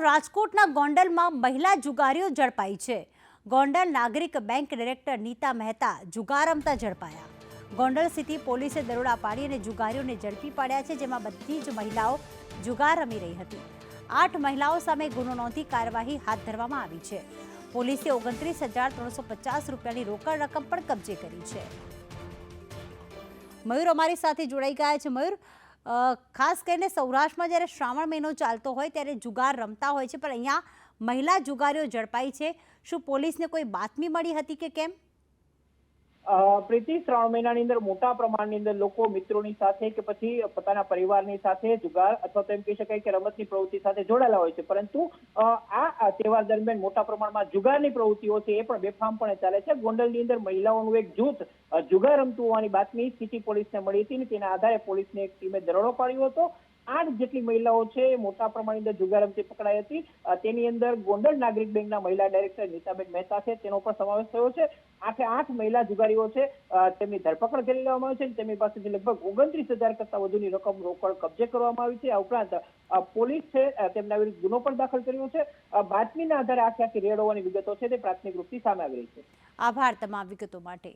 રાજકોટના ગોંડલમાં મહિલા જુગારીઓ ઝડપાઈ છે। ગોંડલ નાગરિક બેંક ડિરેક્ટર નીતા મહેતા જુગાર રમતા ઝડપાયા। ગોંડલ સિટી પોલીસે દરોડા પાડી અને જુગારીઓને ઝડપી પાડ્યા છે, જેમાં બધી જ મહિલાઓ જુગાર રમી રહી હતી। 8 મહિલાઓ સામે ગુનો નોંધી કાર્યવાહી હાથ ધરવામાં આવી છે। પોલીસે 29,350 રૂપિયાની રોકડ રકમ પણ કબજે કરી છે। મયુર અમારી સાથે જોડાઈ ગયા છે। મયુર, ખાસ કરીને સૌરાષ્ટ્રમાં જ્યારે શ્રાવણ મહિનો ચાલતો હોય ત્યારે જુગાર રમતા હોય છે, પણ અહીંયા મહિલા જુગારીઓ ઝડપાઈ છે। શું પોલીસને કોઈ બાતમી મળી હતી કે કેમ? પ્રીતિ, શ્રાવણ મહિનાની અંદર મોટા પ્રમાણની અંદર લોકો મિત્રોની સાથે કે પછી પોતાના પરિવારની સાથે જુગાર અથવા તો એમ કહી શકાય કે રમતની પ્રવૃત્તિ સાથે જોડાયેલા હોય છે, પરંતુ આ તહેવાર દરમિયાન મોટા પ્રમાણમાં જુગારની પ્રવૃત્તિઓ છે એ પણ બેફામપણે ચાલે છે। ગોંડલની અંદર મહિલાઓનું એક જૂથ જુગાર રમતું હોવાની બાતમી સિટી પોલીસને મળી હતી અને તેના આધારે પોલીસની એક ટીમે દરોડો પાડ્યો હતો। 8 જેટલી મહિલાઓ છે મોટા પ્રમાણની અંદર જુગાર રમતી પકડાઈ હતી। તેની અંદર ગોંડલ નાગરિક બેંકના મહિલા ડાયરેક્ટર નીતાબેન મહેતા છે, તેનો પણ સમાવેશ થયો છે। 8 મહિલા જુગારીઓ છે, તેમની ધરપકડ કરી લેવામાં આવી છે। તેમની પાસેથી લગભગ 29,000 કરતા વધુની રકમ રોકડ કબજે કરવામાં આવી છે। આ ઉપરાંત પોલીસ છે તેમના વિરુદ્ધ ગુનો પણ દાખલ કર્યો છે। બાતમીના આધારે આખી રેડ હોવાની વિગતો છે તે પ્રાથમિક રૂપથી સામે આવી રહી છે। આભાર તમામ વિગતો માટે।